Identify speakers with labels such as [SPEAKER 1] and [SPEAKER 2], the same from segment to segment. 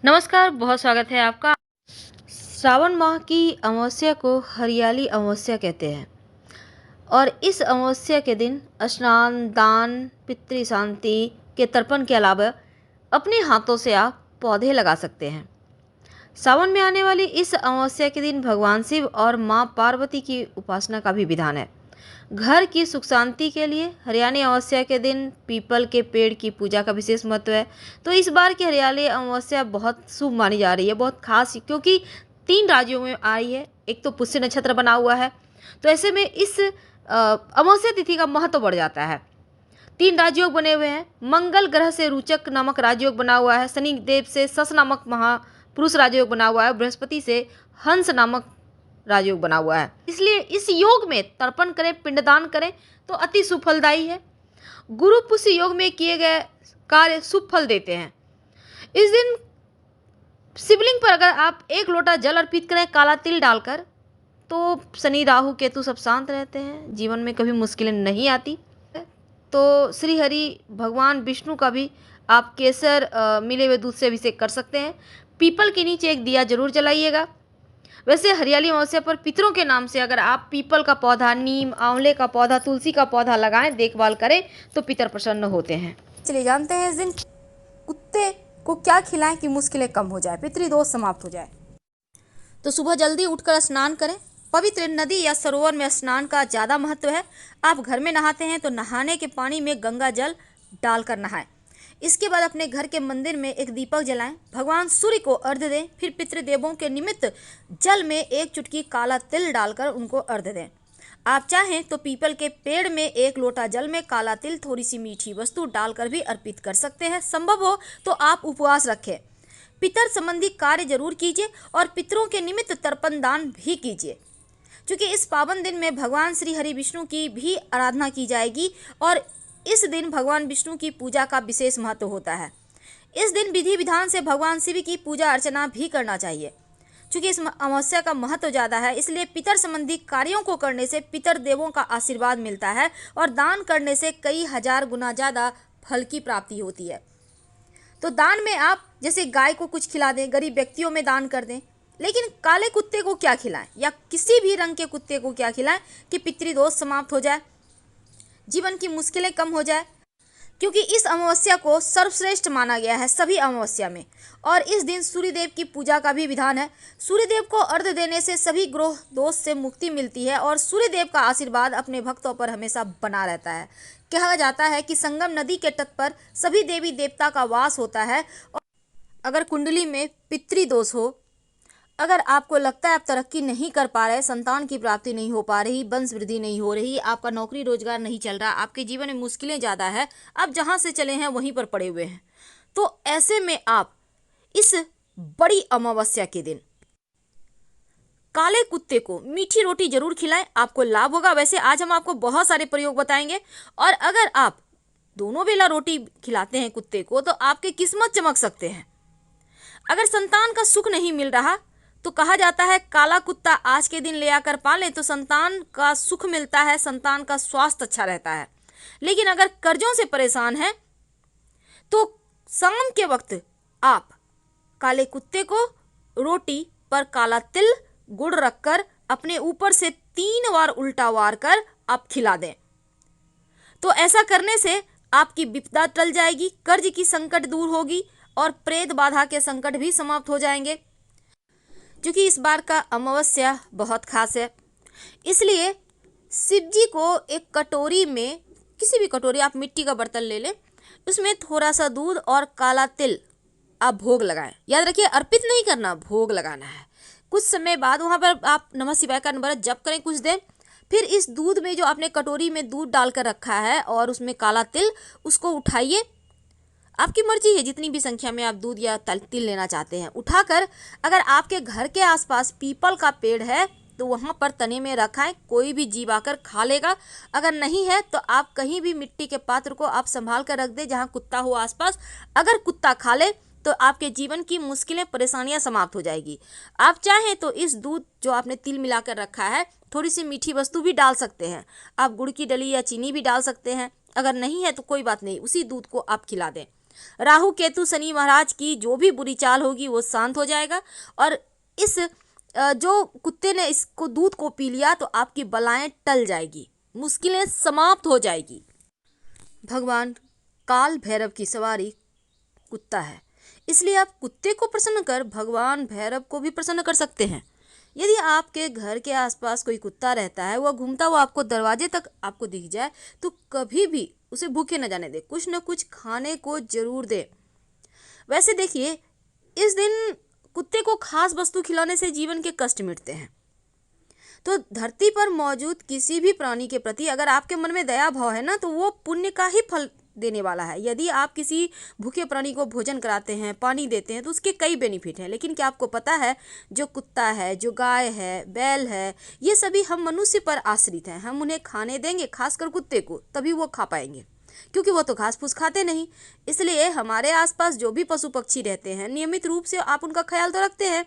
[SPEAKER 1] नमस्कार, बहुत स्वागत है आपका। श्रावण माह की अमावस्या को हरियाली अमावस्या कहते हैं और इस अमावस्या के दिन स्नान, दान, पितृ शांति के तर्पण के अलावा अपने हाथों से आप पौधे लगा सकते हैं। सावन में आने वाली इस अमावस्या के दिन भगवान शिव और माँ पार्वती की उपासना का भी विधान है। घर की सुख शांति के लिए हरियाली अमावस्या के दिन पीपल के पेड़ की पूजा का विशेष महत्व है। तो इस बार की हरियाली अमावस्या बहुत शुभ मानी जा रही है, बहुत खास, क्योंकि 3 राज्यों में आई है। एक तो पुष्य नक्षत्र बना हुआ है, तो ऐसे में इस अमावस्या तिथि का महत्व बढ़ जाता है। 3 राजयोग बने हुए हैं। मंगल ग्रह से रुचक नामक राजयोग बना हुआ है। शनि देव से सस नामक महापुरुष राजयोग बना हुआ है। बृहस्पति से हंस नामक राजयोग बना हुआ है। इसलिए इस योग में तर्पण करें, पिंडदान करें तो अति सुफलदायी है। गुरु पुष्य योग में किए गए कार्य शुभ फल देते हैं। इस दिन शिवलिंग पर अगर आप 1 लोटा जल अर्पित करें काला तिल डालकर, तो शनि राहु केतु सब शांत रहते हैं, जीवन में कभी मुश्किलें नहीं आती। तो श्री हरि भगवान विष्णु का भी आप केसर मिले हुए दूध से अभिषेक कर सकते हैं। पीपल के नीचे एक दिया जरूर जलाइएगा। वैसे हरियाली अमावस्या पर पितरों के नाम से अगर आप पीपल का पौधा, नीम, आंवले का पौधा, तुलसी का पौधा लगाएं, देखभाल करें, तो पितर प्रसन्न होते हैं।
[SPEAKER 2] चलिए जानते हैं इस दिन कुत्ते को क्या खिलाएं कि मुश्किलें कम हो जाए, पितृदोष समाप्त हो जाए। तो सुबह जल्दी उठकर स्नान करें। पवित्र नदी या सरोवर में स्नान का ज़्यादा महत्व है। आप घर में नहाते हैं तो नहाने के पानी में गंगा जल डालकर नहाएं। इसके बाद अपने घर के मंदिर में एक दीपक जलाएं, भगवान सूर्य को अर्घ्य दें, फिर पितृदेवों के निमित्त जल में 1 चुटकी काला तिल डालकर उनको अर्घ्य दें। आप चाहें तो पीपल के पेड़ में 1 लोटा जल में काला तिल, थोड़ी सी मीठी वस्तु डालकर भी अर्पित कर सकते हैं। संभव हो तो आप उपवास रखें। पितर संबंधी कार्य जरूर कीजिए और पितरों के निमित्त तर्पण दान भी कीजिए, क्योंकि इस पावन दिन में भगवान श्री हरि विष्णु की भी आराधना की जाएगी और इस दिन भगवान विष्णु की पूजा का विशेष महत्व होता है। इस दिन विधि विधान से भगवान शिव की पूजा अर्चना भी करना चाहिए। क्योंकि इस अमावस्या का महत्व ज़्यादा है, इसलिए पितर संबंधी कार्यों को करने से पितर देवों का आशीर्वाद मिलता है और दान करने से कई हजार गुना ज़्यादा फल की प्राप्ति होती है। तो दान में आप जैसे गाय को कुछ खिला दें, गरीब व्यक्तियों में दान कर दें, लेकिन काले कुत्ते को क्या खिलाएं या किसी भी रंग के कुत्ते को क्या खिलाएं कि पितृदोष समाप्त हो जाए, जीवन की मुश्किलें कम हो जाए। क्योंकि इस अमावस्या को सर्वश्रेष्ठ माना गया है सभी अमावस्या में, और इस दिन सूर्यदेव की पूजा का भी विधान है। सूर्यदेव को अर्घ्य देने से सभी ग्रह दोष से मुक्ति मिलती है और सूर्यदेव का आशीर्वाद अपने भक्तों पर हमेशा बना रहता है। कहा जाता है कि संगम नदी के तट पर सभी देवी देवता का वास होता है। और अगर कुंडली में पितृदोष हो, अगर आपको लगता है आप तरक्की नहीं कर पा रहे, संतान की प्राप्ति नहीं हो पा रही, वंश वृद्धि नहीं हो रही, आपका नौकरी रोजगार नहीं चल रहा, आपके जीवन में मुश्किलें ज़्यादा है, आप जहाँ से चले हैं वहीं पर पड़े हुए हैं, तो ऐसे में आप इस बड़ी अमावस्या के दिन काले कुत्ते को मीठी रोटी जरूर खिलाएं, आपको लाभ होगा। वैसे आज हम आपको बहुत सारे प्रयोग बताएंगे, और अगर आप दोनों बेला रोटी खिलाते हैं कुत्ते को तो आपकी किस्मत चमक सकते हैं। अगर संतान का सुख नहीं मिल रहा तो कहा जाता है काला कुत्ता आज के दिन ले आकर पालें तो संतान का सुख मिलता है, संतान का स्वास्थ्य अच्छा रहता है। लेकिन अगर कर्जों से परेशान है तो शाम के वक्त आप काले कुत्ते को रोटी पर काला तिल, गुड़ रखकर अपने ऊपर से 3 बार उल्टा वार कर आप खिला दें। तो ऐसा करने से आपकी विपदा टल जाएगी, कर्ज की संकट दूर होगी और प्रेत बाधा के संकट भी समाप्त हो जाएंगे। क्योंकि इस बार का अमावस्या बहुत खास है, इसलिए शिव जी को एक कटोरी में, किसी भी कटोरी, आप मिट्टी का बर्तन ले लें, उसमें थोड़ा सा दूध और काला तिल आप भोग लगाएं। याद रखिए अर्पित नहीं करना, भोग लगाना है। कुछ समय बाद वहाँ पर आप नमः शिवाय का नंबर जप करें कुछ देर, फिर इस दूध में जो आपने कटोरी में दूध डालकर रखा है और उसमें काला तिल, उसको उठाइए। आपकी मर्जी है जितनी भी संख्या में आप दूध या तिल लेना चाहते हैं। उठाकर अगर आपके घर के आसपास पीपल का पेड़ है तो वहाँ पर तने में रखाएं, कोई भी जीव आकर खा लेगा। अगर नहीं है तो आप कहीं भी मिट्टी के पात्र को आप संभाल कर रख दें जहाँ कुत्ता हो आसपास। अगर कुत्ता खा ले तो आपके जीवन की मुश्किलें, परेशानियां समाप्त हो जाएगी। आप चाहें तो इस दूध जो आपने तिल मिलाकर रखा है, थोड़ी सी मीठी वस्तु भी डाल सकते हैं। आप गुड़ की डली या चीनी भी डाल सकते हैं। अगर नहीं है तो कोई बात नहीं, उसी दूध को आप खिला दें। राहु केतु शनि महाराज की जो भी बुरी चाल होगी वो शांत हो जाएगा। और इस जो कुत्ते ने इसको दूध को पी लिया तो आपकी बलाएं टल जाएगी, मुश्किलें समाप्त हो जाएगी। भगवान काल भैरव की सवारी कुत्ता है, इसलिए आप कुत्ते को प्रसन्न कर भगवान भैरव को भी प्रसन्न कर सकते हैं। यदि आपके घर के आसपास कोई कुत्ता रहता है, वह घूमता हुआ आपको दरवाजे तक आपको दिख जाए, तो कभी भी उसे भूखे न जाने दे, कुछ न कुछ खाने को जरूर दे। वैसे देखिए, इस दिन कुत्ते को खास वस्तु खिलाने से जीवन के कष्ट मिटते हैं। तो धरती पर मौजूद किसी भी प्राणी के प्रति अगर आपके मन में दया भाव है ना, तो वो पुण्य का ही फल देने वाला है। यदि आप किसी भूखे प्राणी को भोजन कराते हैं, पानी देते हैं, तो उसके कई बेनिफिट हैं। लेकिन क्या आपको पता है, जो कुत्ता है, जो गाय है, बैल है, ये सभी हम मनुष्य पर आश्रित हैं। हम उन्हें खाने देंगे, खासकर कुत्ते को, तभी वो खा पाएंगे, क्योंकि वो तो घास फूस खाते नहीं। इसलिए हमारे आसपास जो भी पशु पक्षी रहते हैं, नियमित रूप से आप उनका ख्याल तो रखते हैं।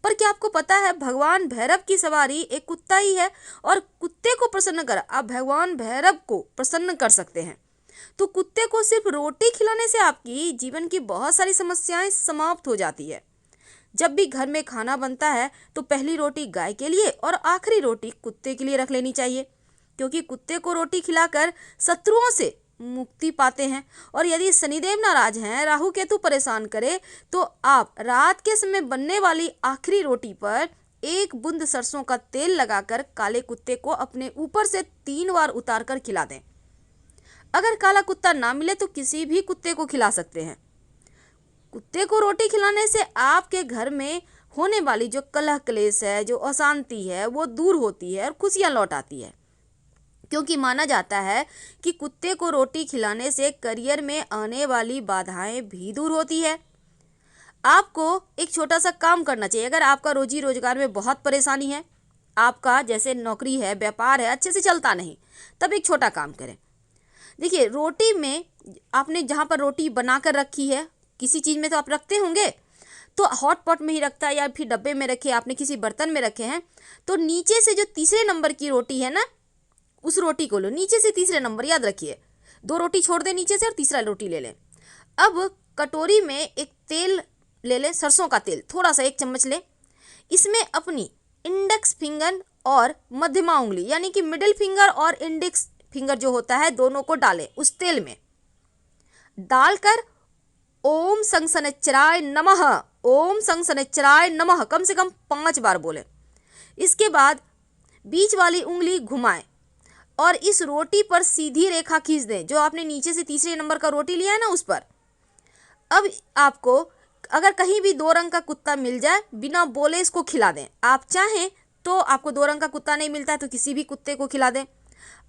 [SPEAKER 2] पर क्या आपको पता है, भगवान भैरव की सवारी एक कुत्ता ही है, और कुत्ते को प्रसन्न कर आप भगवान भैरव को प्रसन्न कर सकते हैं। तो कुत्ते को सिर्फ रोटी खिलाने से आपकी जीवन की बहुत सारी समस्याएं समाप्त हो जाती है। जब भी घर में खाना बनता है तो पहली रोटी गाय के लिए और आखिरी रोटी कुत्ते के लिए रख लेनी चाहिए, क्योंकि कुत्ते को रोटी खिलाकर शत्रुओं से मुक्ति पाते हैं। और यदि शनिदेव नाराज हैं, राहु केतु परेशान करे, तो आप रात के समय बनने वाली आखिरी रोटी पर एक बूंद सरसों का तेल लगाकर काले कुत्ते को अपने ऊपर से 3 बार उतार कर खिला दें। अगर काला कुत्ता ना मिले तो किसी भी कुत्ते को खिला सकते हैं। कुत्ते को रोटी खिलाने से आपके घर में होने वाली जो कलह क्लेश है, जो अशांति है, वो दूर होती है और खुशियां लौट आती है। क्योंकि माना जाता है कि कुत्ते को रोटी खिलाने से करियर में आने वाली बाधाएं भी दूर होती है। आपको एक छोटा सा काम करना चाहिए। अगर आपका रोजी रोजगार में बहुत परेशानी है, आपका जैसे नौकरी है, व्यापार है, अच्छे से चलता नहीं, तब एक छोटा काम करें। देखिए, रोटी में आपने जहाँ पर रोटी बनाकर रखी है, किसी चीज़ में तो आप रखते होंगे, तो हॉट पॉट में ही रखता है या फिर डब्बे में रखे, आपने किसी बर्तन में रखे हैं, तो नीचे से जो तीसरे नंबर की रोटी है ना, उस रोटी को लो, नीचे से तीसरे नंबर, याद रखिए। 2 रोटी छोड़ दें नीचे से और तीसरा रोटी ले लें। अब कटोरी में एक तेल ले लें, सरसों का तेल, थोड़ा सा 1 चम्मच लें। इसमें अपनी इंडेक्स फिंगर और मध्यमा उंगली, यानी कि मिडिल फिंगर और इंडेक्स फिंगर जो होता है, दोनों को डालें उस तेल में। डालकर ओम संग शनैश्चराय नमः, ओम संग शनैश्चराय नमः कम से कम 5 बार बोले। इसके बाद बीच वाली उंगली घुमाएं और इस रोटी पर सीधी रेखा खींच दें, जो आपने नीचे से तीसरे नंबर का रोटी लिया है ना, उस पर। अब आपको अगर कहीं भी 2 रंग का कुत्ता मिल जाए, बिना बोले इसको खिला दें। आप चाहें तो, आपको 2 रंग का कुत्ता नहीं मिलता है तो किसी भी कुत्ते को खिला दें।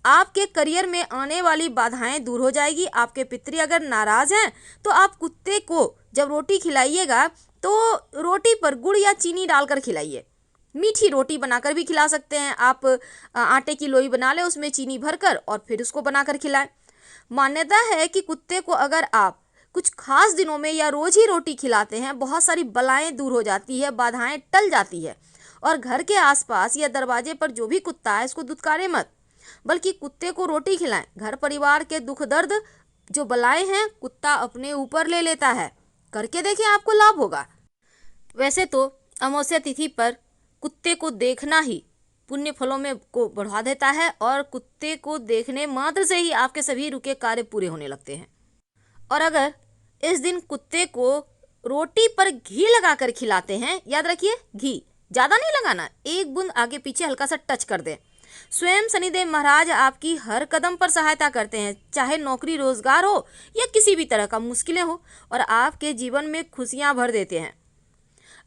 [SPEAKER 2] आपके करियर में आने वाली बाधाएं दूर हो जाएगी। आपके पितृ अगर नाराज हैं तो आप कुत्ते को जब रोटी खिलाइएगा तो रोटी पर गुड़ या चीनी डालकर खिलाइए। मीठी रोटी बनाकर भी खिला सकते हैं आप। आटे की लोई बना लें, उसमें चीनी भरकर और फिर उसको बनाकर खिलाएं। मान्यता है कि कुत्ते को अगर आप कुछ खास दिनों में या रोज ही रोटी खिलाते हैं, बहुत सारी बलाएं दूर हो जाती है, बाधाएं टल जाती है। और घर के आसपास या दरवाजे पर जो भी कुत्ता है, इसको दुत्कारे मत, बल्कि कुत्ते को रोटी खिलाएं। घर परिवार के दुख दर्द जो बलाएं हैं, कुत्ता अपने ऊपर ले लेता है। करके देखिए, आपको लाभ होगा। वैसे तो अमावस्या तिथि पर कुत्ते को देखना ही पुण्य फलों में को बढ़ा देता है, और कुत्ते को देखने मात्र से ही आपके सभी रुके कार्य पूरे होने लगते हैं। और अगर इस दिन कुत्ते को रोटी पर घी लगाकर खिलाते हैं, याद रखिए घी ज़्यादा नहीं लगाना, 1 बूंद आगे पीछे हल्का सा टच कर दें। स्वयं शनिदेव महाराज आपकी हर कदम पर सहायता करते हैं, चाहे नौकरी रोजगार हो या किसी भी तरह का मुश्किलें हो, और आपके जीवन में खुशियां भर देते हैं।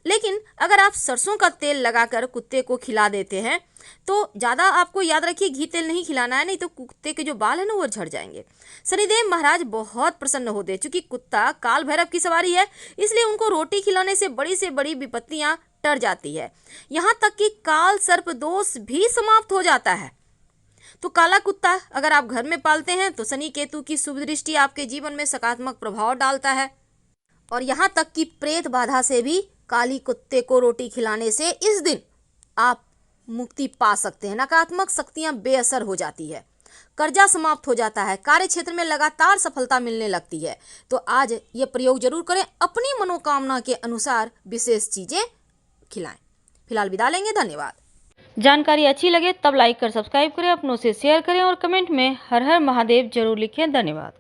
[SPEAKER 2] लेकिन अगर आप सरसों का तेल लगाकर कुत्ते को खिला देते हैं तो ज़्यादा आपको याद रखिए घी तेल नहीं खिलाना है, नहीं तो कुत्ते के जो बाल है ना वो झड़ जाएंगे। शनिदेव महाराज बहुत प्रसन्न होते, चूंकि कुत्ता काल भैरव की सवारी है, इसलिए उनको रोटी खिलाने से बड़ी विपत्तियां टर जाती है। यहाँ तक कि काल सर्प दोष भी समाप्त हो जाता है। तो काला कुत्ता अगर आप घर में पालते हैं तो शनि केतु की शुभ दृष्टि आपके जीवन में सकारात्मक प्रभाव डालता है। और यहाँ तक कि प्रेत बाधा से भी काली कुत्ते को रोटी खिलाने से इस दिन आप मुक्ति पा सकते हैं। नकारात्मक शक्तियां बेअसर हो जाती है। कर्जा समाप्त हो जाता है, कार्य क्षेत्र में लगातार सफलता मिलने लगती है। तो आज ये प्रयोग जरूर करें, अपनी मनोकामना के अनुसार विशेष चीजें खिलाएं। फिलहाल विदा लेंगे, धन्यवाद।
[SPEAKER 1] जानकारी अच्छी लगे तब लाइक कर सब्सक्राइब करें, अपनों से शेयर करें और कमेंट में हर हर महादेव जरूर लिखें। धन्यवाद।